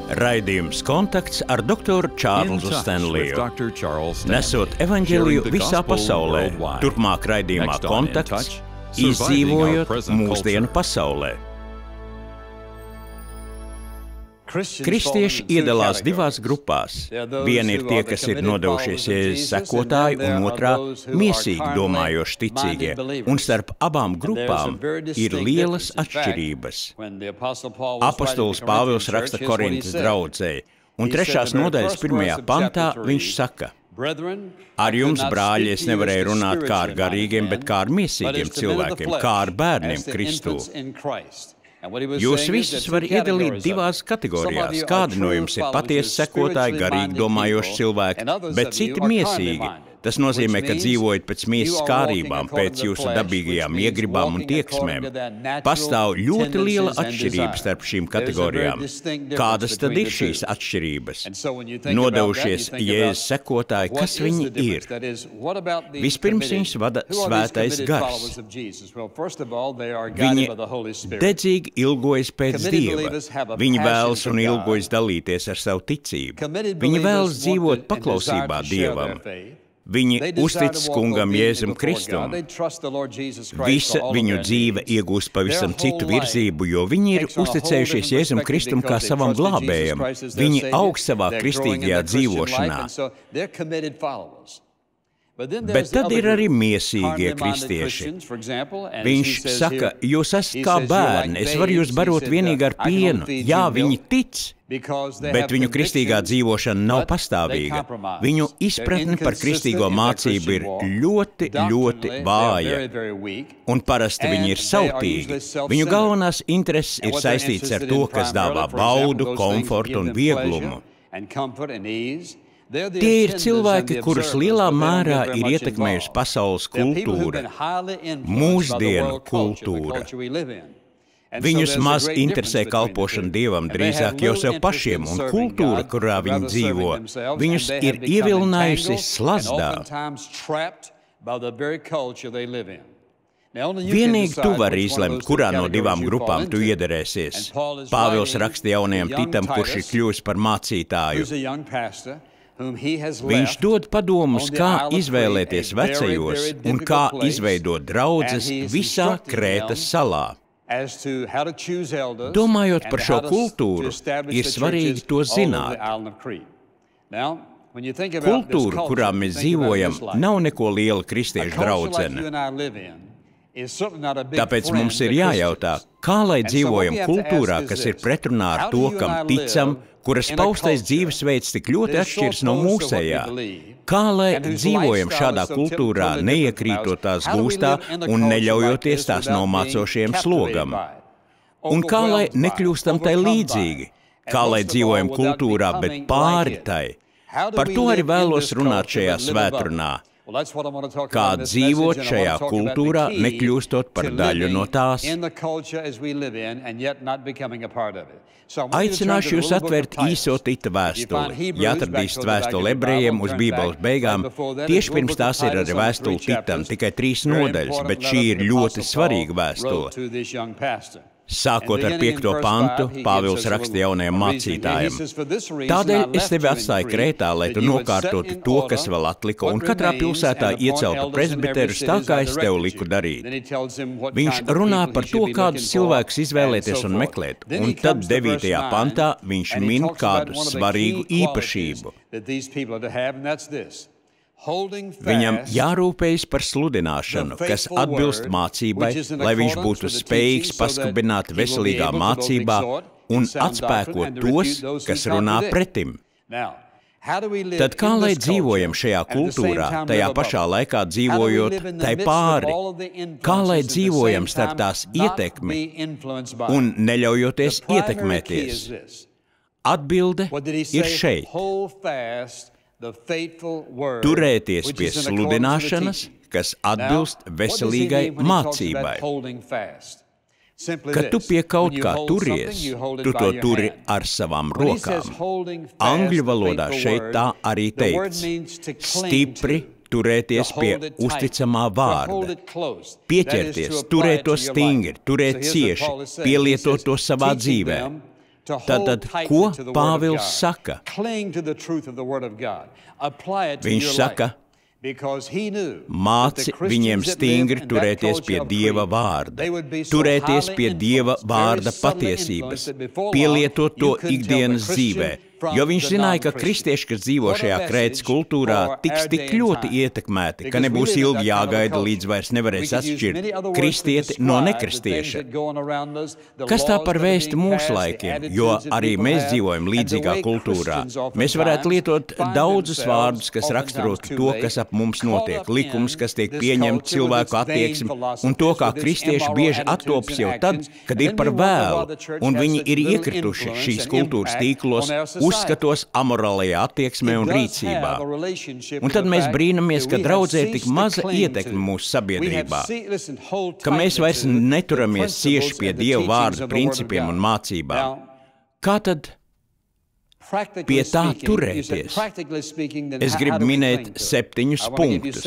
Raidījums Kontakts ar doktoru Čārlzu Stenliju, nesot evaņģēliju visā pasaulē, turpmāk raidījumā Kontakts, izdzīvojot mūsdienu pasaulē. Kristieši iedalās divās grupās. Vieni ir tie, kas ir nodevušies Jēzus sekotāji, un otrā – miesīgi domājoši ticīgie. Un starp abām grupām ir lielas atšķirības. Apostols Pāvils raksta Korintas draudzei, un 3. nodaļas 1. pantā viņš saka: Ar jums, brāļi, es nevarēju runāt kā ar garīgiem, bet kā ar miesīgiem cilvēkiem, kā ar bērniem Kristū. Jūs visus var iedalīt divās kategorijās. Kādi no jums ir patiesi sekotāji, garīgi domājoši cilvēki, bet citi miesīgi. Tas nozīmē, ka dzīvojat pēc miesas kārībām, pēc jūsu dabīgajām iegribām un tieksmēm. Pastāv ļoti liela atšķirība starp šīm kategorijām. Kādas tad ir šīs atšķirības? Nodevušies Jēzus sekotāji, kas viņi ir? Vispirms viņus vada svētais gars. Viņi dedzīgi ilgojas pēc Dieva. Viņi vēlas un ilgojas dalīties ar savu ticību. Viņi vēlas dzīvot paklausībā Dievam. Viņi uzticas kungam Jēzum Kristum. Visa viņu dzīve iegūst pavisam citu virzību, jo viņi ir uzticējušies Jēzum Kristum kā savam glābējam. Viņi aug savā kristīgajā dzīvošanā. Bet tad ir arī miesīgie kristieši. Viņš saka, jūs esat kā bērni, es varu jūs barot vienīgi ar pienu. Jā, viņi tic, bet viņu kristīgā dzīvošana nav pastāvīga. Viņu izpratne par kristīgo mācību ir ļoti, ļoti vāja. Un parasti viņi ir sautīgi. Viņu galvenās intereses ir saistītas ar to, kas dāvā baudu, komfortu un vieglumu. Tie ir cilvēki, kurus lielā mērā ir ietekmējusi pasaules kultūra, mūsdienu kultūra. Viņus maz interesē kalpošana Dievam, drīzāk jau sev pašiem, un kultūra, kurā viņi dzīvo, viņus ir ievilinājusi slazdā. Vienīgi tu vari izlemt, kurā no divām grupām tu iederēsies. Pāvils raksta jaunajam Titam, kurš ir kļuvis par mācītāju. Viņš dod padomus, kā izvēlēties vecajos un kā izveidot draudzes visā Krētas salā. Domājot par šo kultūru, ir svarīgi to zināt. Kultūra, kurā mēs dzīvojam, nav neko liela kristiešu draudzene. Tāpēc mums ir jājautā, kā lai dzīvojam kultūrā, kas ir pretrunā ar to, kam ticam, kuras paustais dzīvesveids tik ļoti atšķiras no mūsējā. Kā lai dzīvojam šādā kultūrā, neiekrītot tās gūstā un neļaujoties tās nomācošajam slogam? Un kā lai nekļūstam tai līdzīgi? Kā lai dzīvojam kultūrā, bet pāri tai? Par to arī vēlos runāt šajā svētrunā. Kā dzīvot šajā kultūrā, nekļūstot par daļu no tās. Aicināšu jūs atvērt īso Tita vēstuli. Ja atradīsiet vēstuli ebrejiem uz Bībeles beigām, tieši pirms tās ir arī vēstuli Titam, tikai 3 nodaļas, bet šī ir ļoti svarīga vēstule. Sākot ar 5. pantu, Pāvils raksta jaunajam mācītājam. Tādēļ es tevi atstāju Krētā, lai tu nokārtotu to, kas vēl atlika, un katrā pilsētā ieceltu presbiterus tā, kā es tev liku darīt. Viņš runā par to, kādus cilvēkus izvēlēties un meklēt, un tad 9. pantā viņš min kādu svarīgu īpašību. Viņam jārūpējas par sludināšanu, kas atbilst mācībai, lai viņš būtu spējīgs paskubināt veselīgā mācībā un atspēkot tos, kas runā pretim. Tad kā lai dzīvojam šajā kultūrā, tajā pašā laikā dzīvojot tai pāri? Kā lai dzīvojam starp tās ietekmi un neļaujoties ietekmēties? Atbilde ir šeit. Turēties pie sludināšanas, kas atbilst veselīgai mācībai. Kad tu pie kaut kā turies, tu to turi ar savām rokām. Angļu valodā šeit tā arī teikts. Stipri turēties pie uzticamā vārda. Pieķerties, turēt to stingri, turēt cieši, pielietot to savā dzīvē. Tātad, ko Pāvils saka? Viņš saka, māci viņiem stingri turēties pie Dieva vārda, turēties pie Dieva vārda patiesības, pielietot to ikdienas dzīvē, jo viņš zināja, ka kristieši, kas dzīvo šajā Krētas kultūrā, tiks tik ļoti ietekmēti, ka nebūs ilgi jāgaida, līdz vairs nevarēs atšķirt kristieti no nekristieša. Kas tā par vēsti mūsu laikiem, jo arī mēs dzīvojam līdzīgā kultūrā. Mēs varētu lietot daudzus vārdus, kas raksturotu to, kas ap mums notiek, likums, kas tiek pieņemti, cilvēku attieksmi, un to, kā kristieši bieži attopas jau tad, kad ir par vēlu, un viņi ir iekrituši šīs kultūras tīklos, uzskatos, amorālajā attieksmē un rīcībā. Un tad mēs brīnamies, ka draudzē ir tik maza ietekme mūsu sabiedrībā, ka mēs vairs neturamies cieši pie Dieva vārda principiem un mācībām. Kā tad pie tā turēties? Es gribu minēt 7 punktus.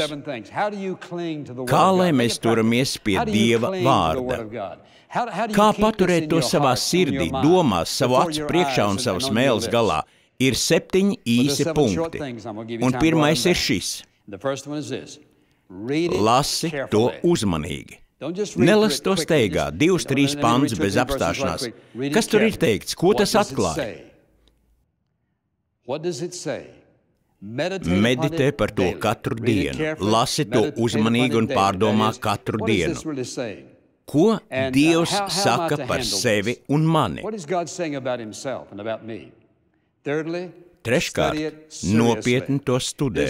Kā lai mēs turamies pie Dieva vārda? Kā paturēt to savā sirdī, domās, savu acu priekšā un savas mēles galā? Ir 7 īsi punkti. Un pirmais ir šis. Lasi to uzmanīgi. Nelasi to steigā, 2-3 pantus bez apstāšanās. Kas tur ir teikts? Ko tas atklāja? Meditē par to katru dienu. Lasi to uzmanīgi un pārdomā katru dienu. Ko Dievs saka par sevi un mani? Treškārt, nopietni to studē.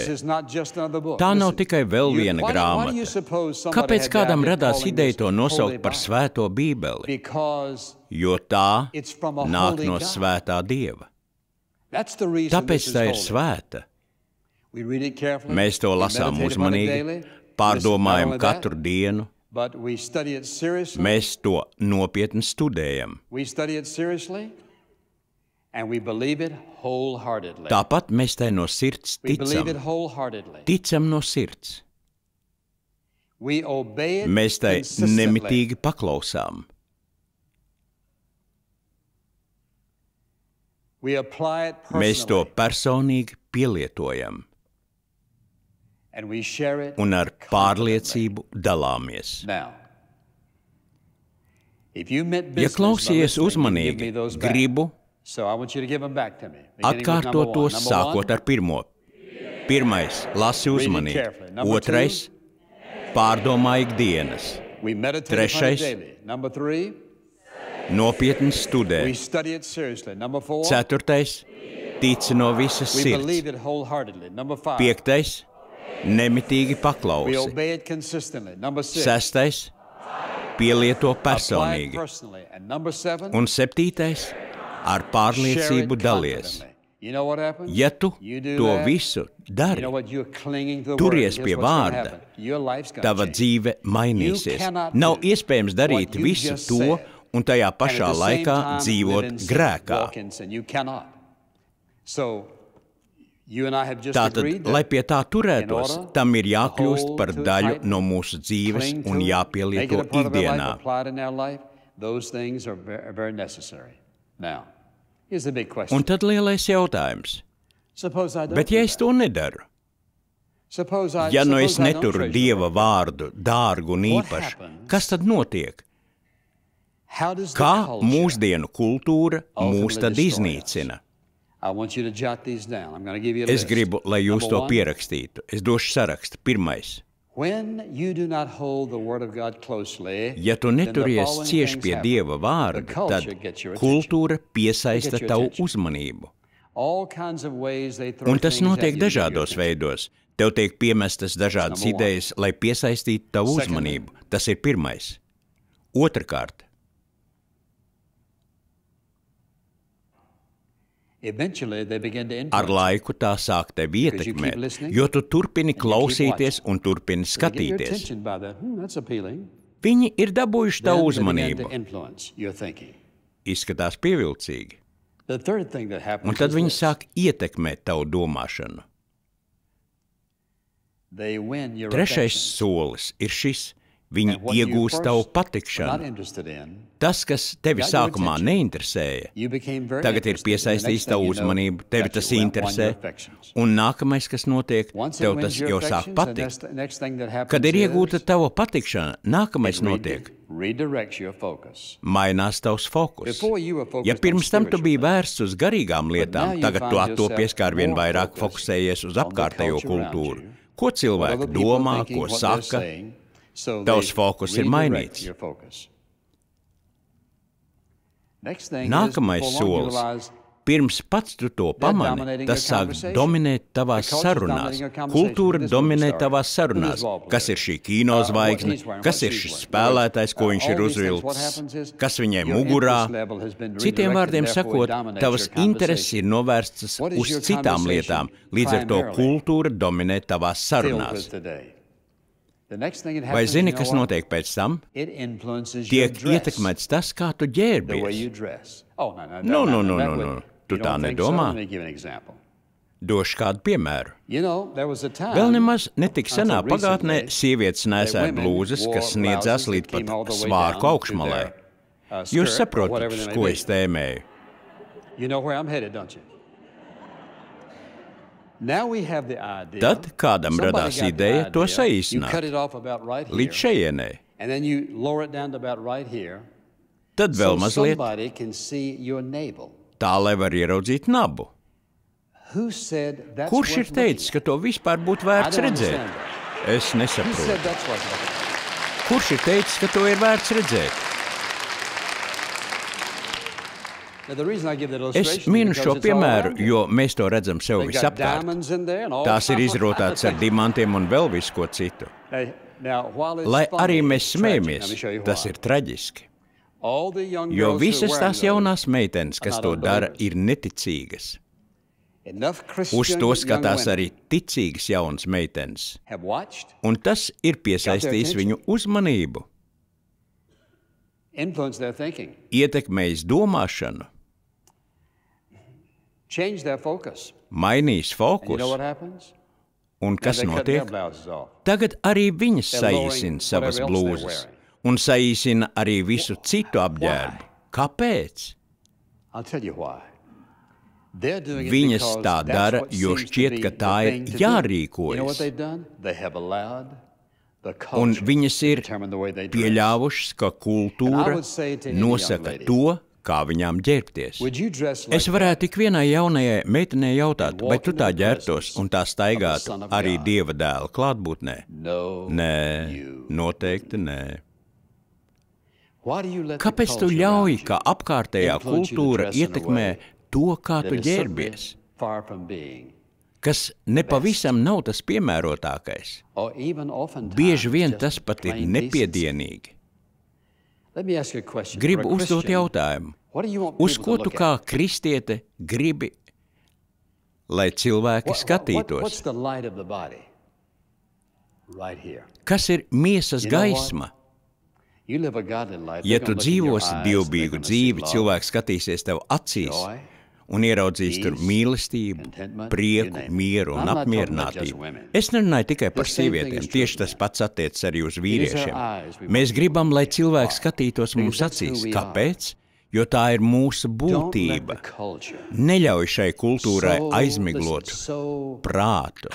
Tā nav tikai vēl viena grāmata. Kāpēc kādam radās ideja to nosaukt par Svēto Bībeli? Jo tā nāk no Svētā Dieva. Tāpēc tā ir svēta. Mēs to lasām uzmanīgi, pārdomājam katru dienu. Mēs to nopietni studējam. Tāpat mēs tai no sirds ticam. Ticam no sirds. Mēs tai nemitīgi paklausām. Mēs to personīgi pielietojam. Un ar pārliecību dalāmies. Ja klausies uzmanīgi, gribu atkārtot tos sākot ar pirmo. Pirmais, lasi uzmanīgi. Otrais, pārdomā ikdienas. Trešais, nopietni studē. Ceturtais, tici no visas sirds. Piektais, nemitīgi paklausi. Sestais, pielieto personīgi. Un septītais, ar pārliecību dalies. Ja tu to visu dari, turies pie vārda, tava dzīve mainīsies. Nav iespējams darīt visu to un tajā pašā laikā dzīvot grēkā. Tātad, lai pie tā turētos, tam ir jākļūst par daļu no mūsu dzīves un jāpielieto ikdienā. Un tad lielais jautājums. Bet ja es to nedaru? Ja nu es neturu Dieva vārdu dārgu un īpašu, kas tad notiek? Kā mūsdienu kultūra mūs tad iznīcina? Es gribu, lai jūs to pierakstītu. Es došu sarakstu. Pirmais. Ja tu neturies cieši pie Dieva vārda, tad kultūra piesaista tavu uzmanību. Un tas notiek dažādos veidos. Tev tiek piemestas dažādas idejas, lai piesaistītu tavu uzmanību. Tas ir pirmais. Otrakārt. Ar laiku tā sāk tevi ietekmēt, jo tu turpini klausīties un turpini skatīties. Viņi ir dabūjuši tavu uzmanību. Izskatās pievilcīgi. Un tad viņi sāk ietekmēt tavu domāšanu. Trešais solis ir šis. Viņi iegūst tavu patikšanu. Tas, kas tevi sākumā neinteresēja, tagad ir piesaistījis tavu uzmanību, tevi tas interesē, un nākamais, kas notiek, tev tas jau sāk patikt. Kad ir iegūta tava patikšana, nākamais notiek. Mainās tavs fokus. Ja pirms tam tu biji vērsts uz garīgām lietām, tagad tu attopies kā arvien vairāk fokusējies uz apkārtējo kultūru. Ko cilvēki domā, ko saka, tavs fokus ir mainīts. Nākamais solis. Pirms pats tu to pamani, tas sāk dominēt tavās sarunās. Kultūra dominē tavās sarunās. Kas ir šī kinozvaigzne, kas ir šis spēlētājs, ko viņš ir uzvilcis, kas viņai mugurā. Citiem vārdiem sakot, tavas intereses ir novērstas uz citām lietām, līdz ar to kultūra dominē tavās sarunās. Vai zini, kas notiek pēc tam? Tiek ietekmēts tas, kā tu ģērbies. No. Tu tā nedomā? Došu kādu piemēru. Vēl nemaz netik senā pagātnē sievietes nēsāja blūzes, kas sniedzās līdz pat svārku augšmalē. Jūs saprotat, uz ko es tēmēju? Tad kādam radās ideja to saīsināt līdz šejienei. Tad vēl mazliet tā, lai var ieraudzīt nabu. Kurš ir teicis, ka to vispār būtu vērts redzēt? Es nesaprotu. Kurš ir teicis, ka to ir vērts redzēt? Es minu šo piemēru, jo mēs to redzam sev visapkārt. Tās ir izrotātas ar dimantiem un vēl visu ko citu. Lai arī mēs smējamies, tas ir traģiski. Jo visas tās jaunās meitenes, kas to dara, ir neticīgas. Uz to skatās arī ticīgas jaunas meitenes. Un tas ir piesaistījis viņu uzmanību. Ietekmējis domāšanu. Mainīs fokus. Un kas notiek? Tagad arī viņas saīsina savas blūzes. Un saīsina arī visu citu apģērbu. Kāpēc? Viņas tā dara, jo šķiet, ka tā ir jārīkojas. Un viņas ir pieļāvušas, ka kultūra nosaka to, kā viņām ģērbties. Es varētu ikvienai jaunajai meitenei jautāt, vai tu tā ģērbtos un tā staigātu arī Dieva dēla klātbūtnē? Nē, noteikti nē. Kāpēc tu ļauj, ka apkārtējā kultūra ietekmē to, kā tu ģērbies? Kas nepavisam nav tas piemērotākais. Bieži vien tas pat ir nepiedienīgi. Gribu uzdot jautājumu. Uz ko tu kā kristiete gribi, lai cilvēki skatītos? Kas ir miesas gaisma? Ja tu dzīvosi dievbijīgu dzīvi, cilvēks skatīsies tev acīs un ieraudzīs tur mīlestību, prieku, mieru un apmierinātību. Es nerunāju tikai par sievietēm, tieši tas pats attiecas arī uz vīriešiem. Mēs gribam, lai cilvēks skatītos mums acīs. Kāpēc? Jo tā ir mūsu būtība. Neļauj šai kultūrai aizmiglot prātu,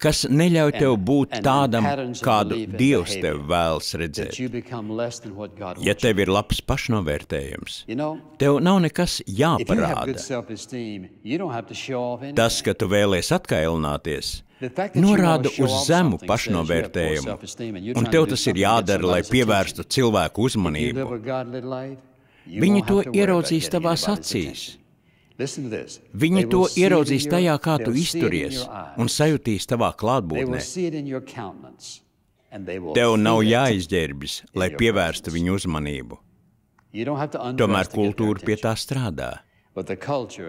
kas neļauj tev būt tādam, kādu Dievs tev vēlas redzēt. Ja tev ir labs pašnovērtējums, tev nav nekas jāparāda. Tas, ka tu vēlies atkailināties, norāda uz zemu pašnovērtējumu, un tev tas ir jādara, lai pievērstu cilvēku uzmanību. Viņi to ieraudzīs tavās acīs. Viņi to ieraudzīs tajā, kā tu izturies, un sajutīs tavā klātbūtnē. Tev nav jāizģērbjas, lai pievērstu viņu uzmanību. Tomēr kultūra pie tā strādā.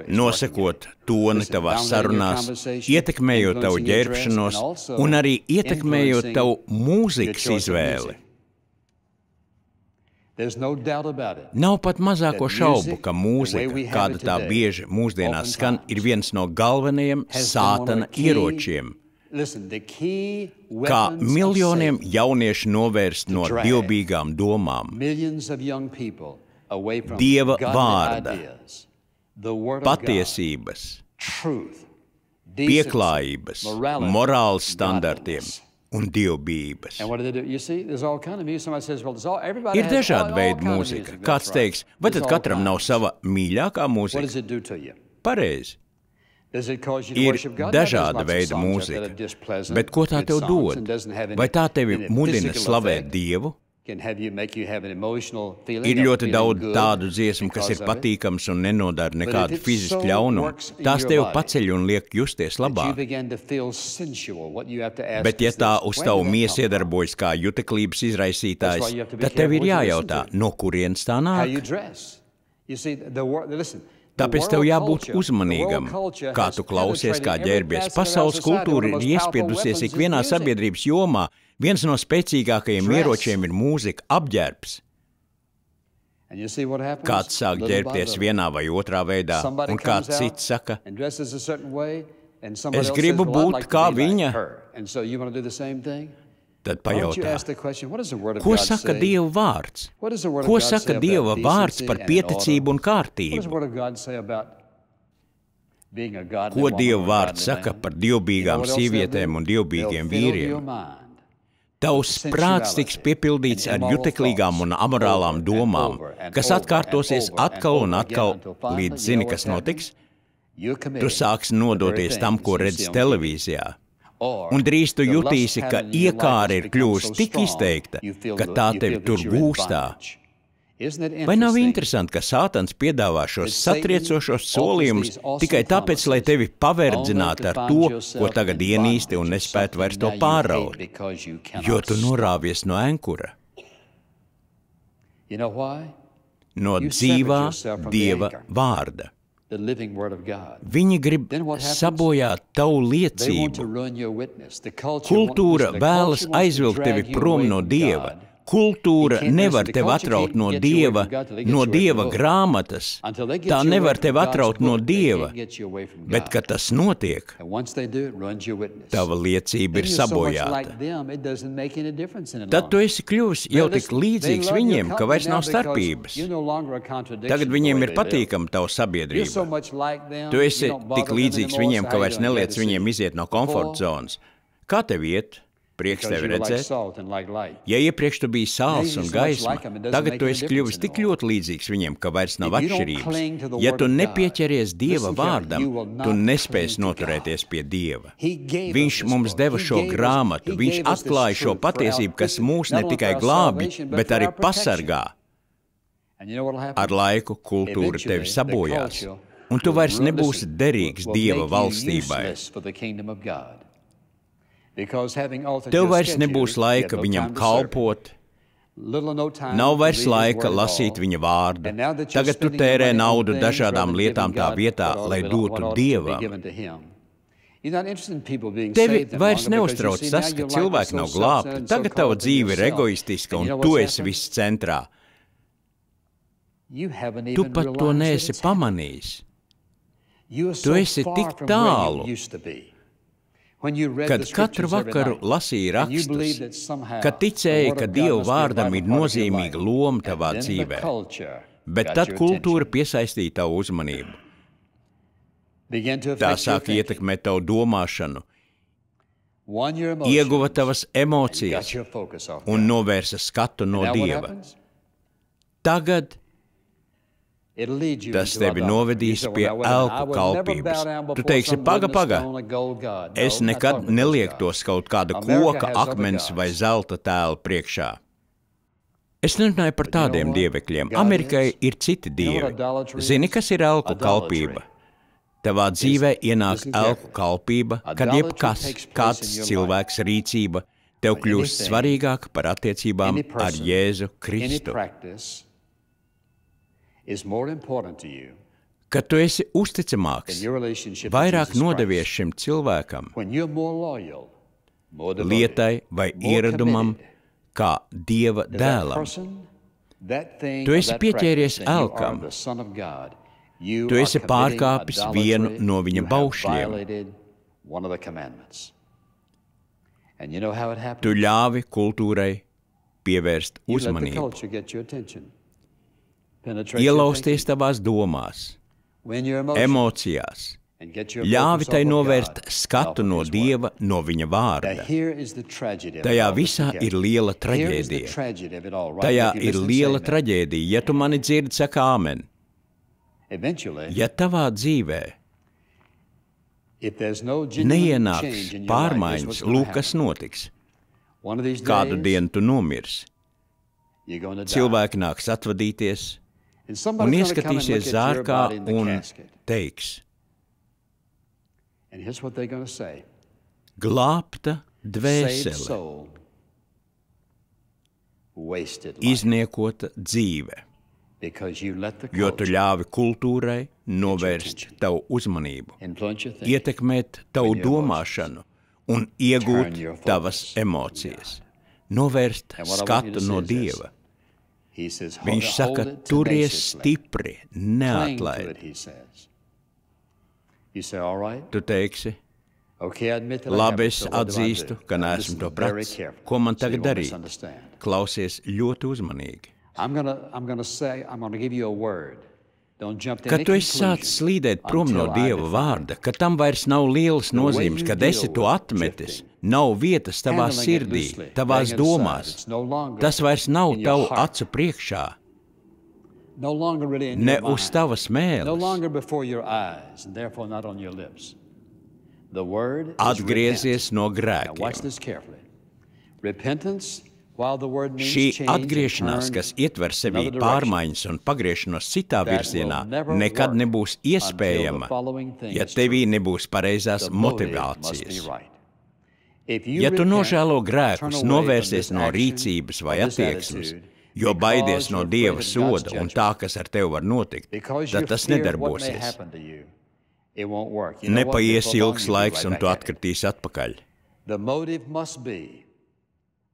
Nosakot toni tavās sarunās, ietekmējot tavu ģērbšanos un arī ietekmējot tavu mūzikas izvēli. Nav pat mazāko šaubu, ka mūzika, kāda tā bieži mūsdienās skan, ir viens no galvenajiem sātana ieročiem. kā miljoniem jauniešu novērst no dievbijīgām domām, Dieva vārda, patiesības, pieklājības, morāles standartiem un dievbijības. Ir dažādi veidi mūzika. Kāds teiks, vai tad katram nav sava mīļākā mūzika? Pareizi. Ir dažāda veida mūzika, bet ko tā tev dod? Vai tā tevi mudina slavēt Dievu? Ir ļoti daudz tādu dziesmu, kas ir patīkams un nenodara nekādu fizisku ļaunumu. Tās tev paceļ un liek justies labāk. Bet ja tā uz tavu miesu iedarbojas kā juteklības izraisītājs, tad tev ir jājautā, no kurienes tā nāk? Tāpēc tev jābūt uzmanīgam, kā tu klausies, kā ģērbies. Pasaules kultūra ir iespiedusies ikvienā sabiedrības jomā. Viens no spēcīgākajiem ieročiem ir mūzika, apģērbs. Kāds sāk ģērbties vienā vai otrā veidā, un kāds cits saka, es gribu būt kā viņa. Tad pajautā, ko saka Dieva vārds? Ko saka Dieva vārds par pieticību un kārtību? Ko Dieva vārds saka par dievbijīgām sievietēm un dievbijīgiem vīriem? Tavs prāts tiks piepildīts ar juteklīgām un amorālām domām, kas atkārtosies atkal un atkal, līdz zini, kas notiks? Tu sāksi nodoties tam, ko redzi televīzijā. Un drīz tu jutīsi, ka iekāra ir kļuvusi tik izteikta, ka tā tevi tur gūstā. Vai nav interesanti, ka Sātans piedāvā šos satriecošos solījumus tikai tāpēc, lai tevi paverdzinātu ar to, ko tagad ienīsti un nespētu vairs to pāraut, jo tu norāvies no ankura? No dzīvā Dieva vārda. Viņi grib sabojāt tavu liecību. Kultūra vēlas aizvilkt tevi prom no Dieva. Kultūra nevar tevi atraut no Dieva grāmatas. Tā nevar tevi atraut no Dieva. Bet, kad tas notiek, tava liecība ir sabojāta. Tad tu esi kļuvis jau tik līdzīgs viņiem, ka vairs nav starpības. Tagad viņiem ir patīkama tava sabiedrība. Tu esi tik līdzīgs viņiem, ka vairs neliec viņiem iziet no komforta zonas. Kā tev iet? Prieks tevi redzēt. Ja iepriekš tu biji sāls un gaisma, tagad tu esi kļuvis tik ļoti līdzīgs viņiem, ka vairs nav atšķirības. Ja tu nepieķeries Dieva vārdam, tu nespēsi noturēties pie Dieva. Viņš mums deva šo grāmatu, viņš atklāja šo patiesību, kas mūs ne tikai glābi, bet arī pasargā. Ar laiku kultūra tevi sabojās, un tu vairs nebūsi derīgs Dieva valstībai. Tev vairs nebūs laika viņam kalpot, nav vairs laika lasīt viņa vārdu. Tagad tu tērē naudu dažādām lietām tā vietā, lai dotu Dievam. Tevi vairs neuztrauc tas, ka cilvēki nav glābti. Tagad tava dzīve ir egoistiska un tu esi viss centrā. Tu pat to neesi pamanījis. Tu esi tik tālu. Kad katru vakaru lasīja rakstus, kad ticēja, ka Dieva vārdam ir nozīmīga loma tavā dzīvē, bet tad kultūra piesaistīja tavu uzmanību. Tā sāk ietekmēt tavu domāšanu, ieguva tavas emocijas un novērsa skatu no Dieva. Tagad tas tevi novedīs pie elku kalpības. Tu teiksi, paga, es nekad neliektos kaut kāda koka, akmens vai zelta tēla priekšā. Es nerunāju par tādiem dievekļiem. Amerikai ir citi dievi. Zini, kas ir elku kalpība? Tavā dzīvē ienāk elku kalpība, kad jebkas, kāds cilvēks rīcība, tev kļūst svarīgāk par attiecībām ar Jēzu Kristu. Kad tu esi uzticamāks, vairāk nodevies šim cilvēkam, lietai vai ieradumam, kā Dieva dēlam. Tu esi pieķēries elkam. Tu esi pārkāpis vienu no viņa baušļiem. Tu ļāvi kultūrai pievērst uzmanību, ielausties tavās domās, emocijās, ļāvi tai novērst skatu no Dieva, no viņa vārda. Tajā visā ir liela traģēdija. Tajā ir liela traģēdija. Ja tu mani dzirdi, saka āmen. Ja tavā dzīvē neienāks pārmaiņas, lūk, kas notiks. Kādu dienu tu nomirsi. Cilvēki nāks atvadīties un ieskatīsies zārkā un teiks: glābta dvēsele, izniekota dzīve, jo tu ļāvi kultūrai novērst tavu uzmanību, ietekmēt tavu domāšanu un iegūt tavas emocijas, novērst skatu no Dieva. Viņš saka, turies stipri, neatlaid. Tu teiksi, labi, es atzīstu, ka neesmu to pratis. Ko man tagad darīt? Klausies ļoti uzmanīgi. Kad tu esi sācis slīdēt prom no Dieva vārda, ka tam vairs nav lielas nozīmes, kad esi to atmetis, nav vietas tavā sirdī, tavās domās, tas vairs nav tavu acu priekšā, ne uz tavas mēles. Atgriezies no grēkiem. Šī atgriešanās, kas ietver sevī pārmaiņas un pagriešanos citā virzienā, nekad nebūs iespējama, ja tevī nebūs pareizās motivācijas. Ja tu nožēlo grēkus, novērsies no rīcības vai attieksmes, jo baidies no Dieva soda un tā, kas ar tevi var notikt, tad tas nedarbosies. Nepaies ilgs laiks un tu atkritīsi atpakaļ.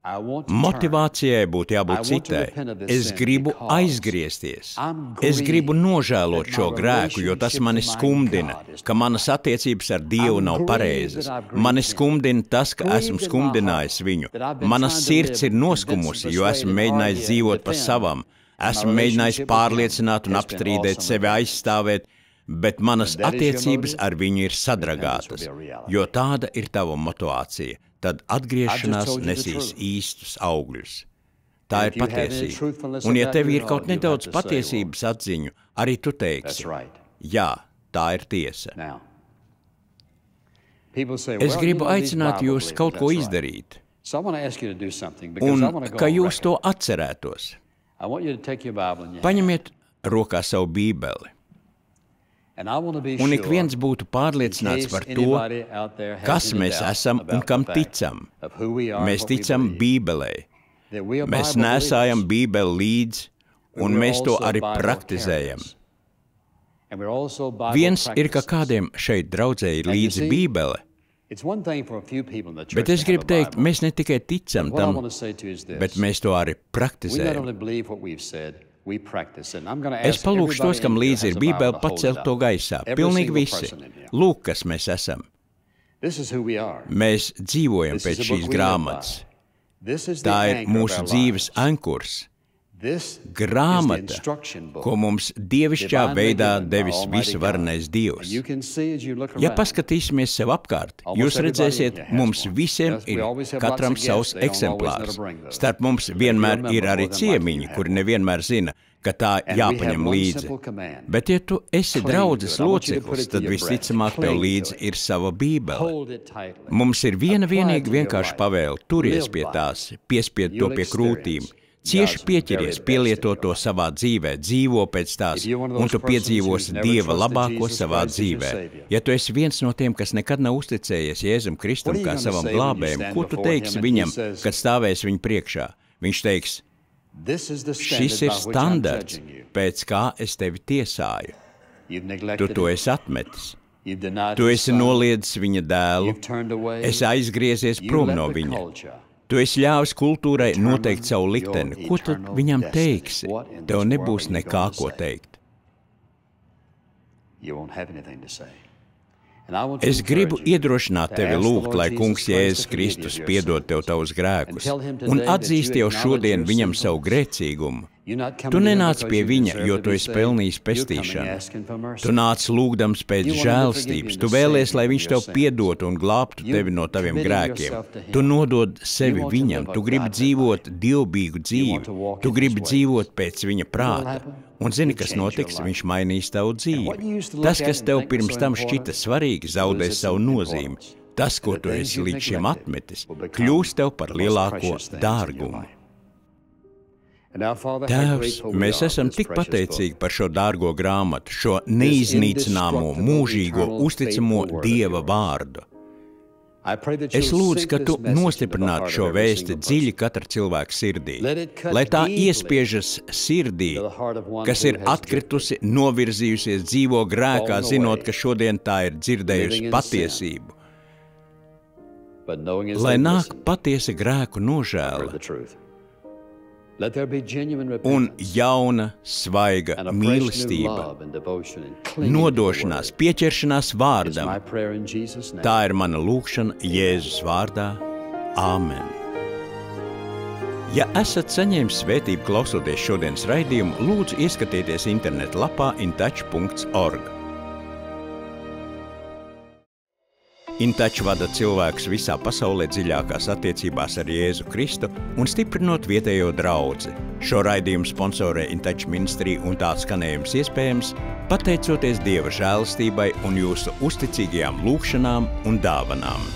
Motivācijai būtu jābūt citai. Es gribu aizgriezties. Es gribu nožēlot šo grēku, jo tas mani skumdina, ka manas attiecības ar Dievu nav pareizas. Mani skumdina tas, ka esmu skumdinājis viņu. Mana sirds ir noskumusi, jo esmu mēģinājis dzīvot pa savam. Esmu mēģinājis pārliecināt un apstrīdēt sevi aizstāvēt, bet manas attiecības ar viņu ir sadragātas, jo tāda ir tava motivācija. Tad atgriešanās nesīs īstus augļus. Tā ir patiesība. Un ja tev ir kaut nedaudz patiesības atziņu, arī tu teiksi, jā, tā ir tiesa. Es gribu aicināt jūs kaut ko izdarīt, un ka jūs to atcerētos. Paņemiet rokā savu bībeli. Un ik viens būtu pārliecināts par to, kas mēs esam un kam ticam. Mēs ticam Bībelei. Mēs nesājam Bībeli līdzi, un mēs to arī praktizējam. Viens ir, ka kādiem šeit draudzē ir līdzi Bībele, bet es gribu teikt, mēs ne tikai ticam tam, bet mēs to arī praktizējam. Es palūkšu tos, kam līdzi ir Bībele, pacelt to gaisā. Pilnīgi visi. Lūk, kas mēs esam. Mēs dzīvojam pēc šīs grāmatas. Tā ir mūsu dzīves ankurs. Grāmata, ko mums dievišķā veidā devis visvarenais Dievs. Ja paskatīsimies sev apkārt, jūs redzēsiet, mums visiem ir katram savs eksemplārs. Starp mums vienmēr ir arī ciemiņi, kuri nevienmēr zina, ka tā jāpaņem līdzi. Bet ja tu esi draudzes loceklis, tad visticamāk tev līdzi ir sava Bībele. Mums ir vienīgi vienkārši pavēle, turies pie tās, piespied to pie krūtīm. Cieši pieķeries, pielieto to savā dzīvē, dzīvo pēc tās, un tu piedzīvosi Dieva labāko savā dzīvē. Ja tu esi viens no tiem, kas nekad nav uzticējies Jēzum Kristum kā savam glābējam, ko tu teiksi viņam, kad stāvēs viņa priekšā? Viņš teiks, šis ir standarts, pēc kā es tevi tiesāju. Tu to esi atmetis. Tu esi noliedzis viņa dēlu, esi aizgriezies prom no viņa. Tu esi ļāvis kultūrai noteikt savu likteni. Ko tu viņam teiksi? Tev nebūs nekā ko teikt. Es gribu iedrošināt tevi lūgt, lai Kungs Jēzus Kristus piedod tev tavus grēkus un atzīst jau šodien viņam savu grēcīgumu. Tu nenāc pie viņa, jo tu esi pelnījis pestīšanu. Tu nāc lūgdams pēc žēlstības, tu vēlies, lai viņš tev piedotu un glābtu tevi no taviem grēkiem. Tu nodod sevi viņam, tu gribi dzīvot dievbijīgu dzīvi, tu gribi dzīvot pēc viņa prāta. Un zini, kas notiks? Viņš mainīs tavu dzīvi. Tas, kas tev pirms tam šķita svarīgi, zaudēs savu nozīmi. Tas, ko tu esi līdz šim atmetis, kļūs tev par lielāko dārgumu. Tēvs, mēs esam tik pateicīgi par šo dārgo grāmatu, šo neiznīcināmo, mūžīgo, uzticamo Dieva vārdu. Es lūdzu, ka tu nostiprinātu šo vēsti dziļi katra cilvēka sirdī, lai tā iespiežas sirdī, kas ir atkritusi, novirzījusies, dzīvo grēkā, zinot, ka šodien tā ir dzirdējusi patiesību. Lai nāk patiesa grēku nožēla un jauna, svaiga mīlestība, nodošanās, pieķeršanās vārdam. Tā ir mana lūgšana Jēzus vārdā. Āmen. Ja esat saņēmis svētību klausoties šodienas raidījumu, lūdzu ieskatieties interneta lapā intouch.org. InTouch vada cilvēkus visā pasaulē dziļākās attiecībās ar Jēzu Kristu un stiprinot vietējo draudzi. Šo raidījumu sponsorē InTouch ministrija un tāds skanējums iespējams, pateicoties Dieva žēlastībai un jūsu uzticīgajām lūgšanām un dāvanām.